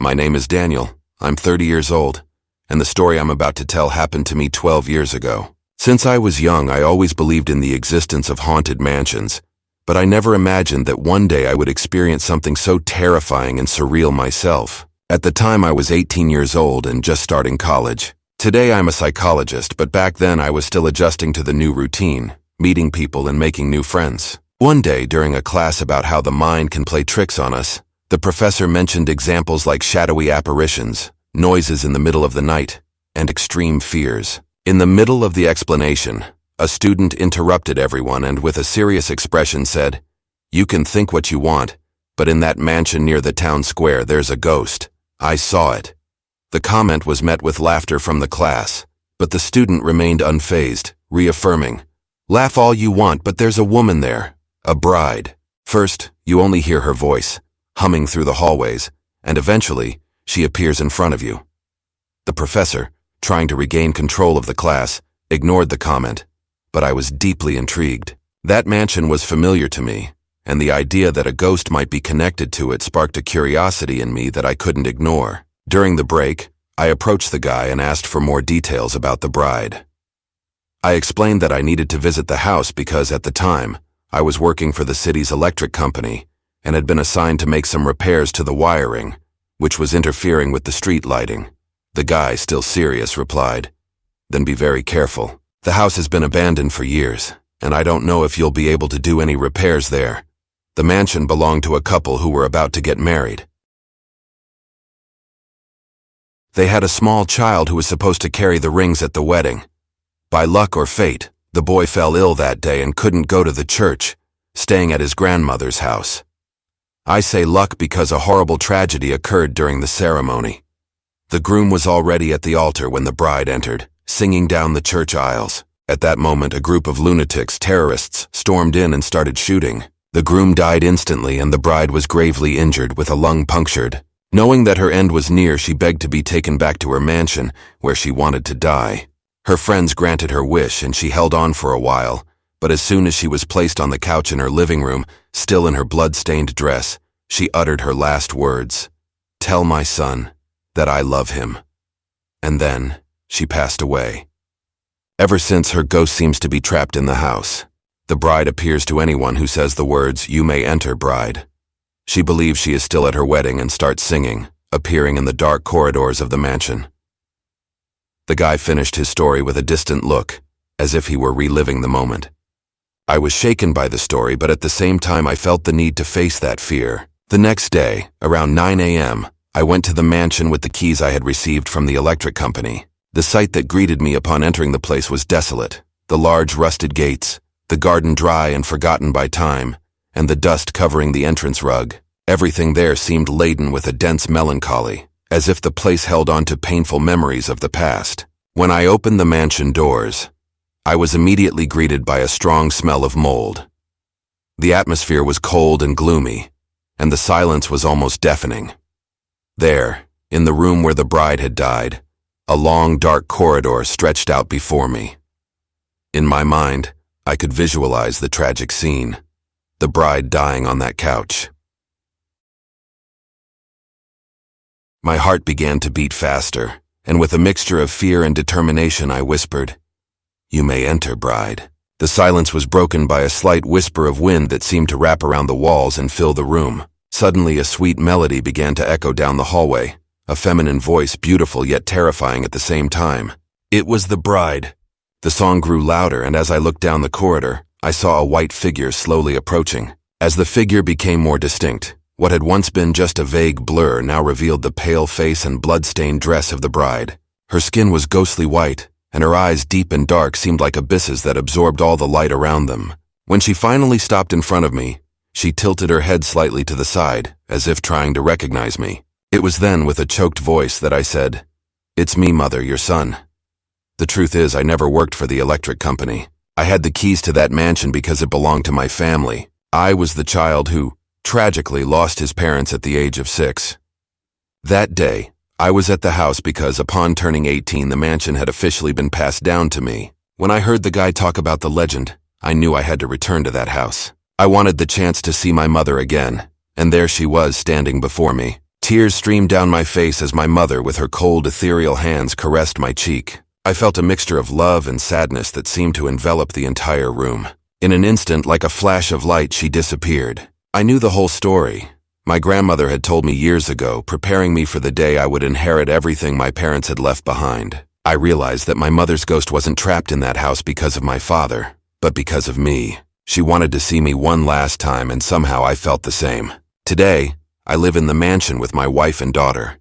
My name is Daniel. I'm 30 years old, and the story I'm about to tell happened to me 12 years ago. Since I was young, I always believed in the existence of haunted mansions, but I never imagined that one day I would experience something so terrifying and surreal myself. At the time, I was 18 years old and just starting college. Today, I'm a psychologist, but back then I was still adjusting to the new routine, meeting people and making new friends. One day, during a class about how the mind can play tricks on us, the professor mentioned examples like shadowy apparitions, noises in the middle of the night, and extreme fears. In the middle of the explanation, a student interrupted everyone and with a serious expression said, "You can think what you want, but in that mansion near the town square there's a ghost. I saw it." The comment was met with laughter from the class, but the student remained unfazed, reaffirming, "Laugh all you want, but there's a woman there, a bride." First, you only hear her voice, humming through the hallways, and eventually, she appears in front of you. The professor, trying to regain control of the class, ignored the comment, but I was deeply intrigued. That mansion was familiar to me, and the idea that a ghost might be connected to it sparked a curiosity in me that I couldn't ignore. During the break, I approached the guy and asked for more details about the bride. I explained that I needed to visit the house because at the time, I was working for the city's electric company and had been assigned to make some repairs to the wiring, which was interfering with the street lighting. The guy, still serious, replied, "Then be very careful. The house has been abandoned for years, and I don't know if you'll be able to do any repairs there. The mansion belonged to a couple who were about to get married. They had a small child who was supposed to carry the rings at the wedding. By luck or fate, the boy fell ill that day and couldn't go to the church, staying at his grandmother's house. I say luck because a horrible tragedy occurred during the ceremony. The groom was already at the altar when the bride entered, singing down the church aisles. At that moment, a group of lunatics, terrorists, stormed in and started shooting. The groom died instantly and the bride was gravely injured with a lung punctured. Knowing that her end was near, she begged to be taken back to her mansion, where she wanted to die. Her friends granted her wish and she held on for a while, but as soon as she was placed on the couch in her living room, still in her blood-stained dress, she uttered her last words, "Tell my son that I love him." And then, she passed away. Ever since, her ghost seems to be trapped in the house. The bride appears to anyone who says the words, "You may enter, bride." She believes she is still at her wedding and starts singing, appearing in the dark corridors of the mansion. The guy finished his story with a distant look, as if he were reliving the moment. I was shaken by the story, but at the same time I felt the need to face that fear. The next day, around 9 a.m., I went to the mansion with the keys I had received from the electric company. The sight that greeted me upon entering the place was desolate. The large rusted gates, the garden dry and forgotten by time, and the dust covering the entrance rug. Everything there seemed laden with a dense melancholy, as if the place held on to painful memories of the past. When I opened the mansion doors, I was immediately greeted by a strong smell of mold. The atmosphere was cold and gloomy, and the silence was almost deafening. There, in the room where the bride had died, a long, dark corridor stretched out before me. In my mind, I could visualize the tragic scene, the bride dying on that couch. My heart began to beat faster, and with a mixture of fear and determination I whispered, "You may enter, bride." The silence was broken by a slight whisper of wind that seemed to wrap around the walls and fill the room. Suddenly a sweet melody began to echo down the hallway, a feminine voice, beautiful yet terrifying at the same time. It was the bride. The song grew louder, and as I looked down the corridor, I saw a white figure slowly approaching. As the figure became more distinct, what had once been just a vague blur now revealed the pale face and blood-stained dress of the bride. Her skin was ghostly white, and her eyes, deep and dark, seemed like abysses that absorbed all the light around them. When she finally stopped in front of me, she tilted her head slightly to the side, as if trying to recognize me. It was then, with a choked voice, that I said, "It's me, mother, your son." The truth is, I never worked for the electric company. I had the keys to that mansion because it belonged to my family. I was the child who, tragically, lost his parents at the age of 6. That day, I was at the house because upon turning 18, the mansion had officially been passed down to me. When I heard the guy talk about the legend, I knew I had to return to that house. I wanted the chance to see my mother again, and there she was standing before me. Tears streamed down my face as my mother, with her cold, ethereal hands, caressed my cheek. I felt a mixture of love and sadness that seemed to envelop the entire room. In an instant, like a flash of light, she disappeared. I knew the whole story. My grandmother had told me years ago, preparing me for the day I would inherit everything my parents had left behind. I realized that my mother's ghost wasn't trapped in that house because of my father, but because of me. She wanted to see me one last time, and somehow I felt the same. Today, I live in the mansion with my wife and daughter.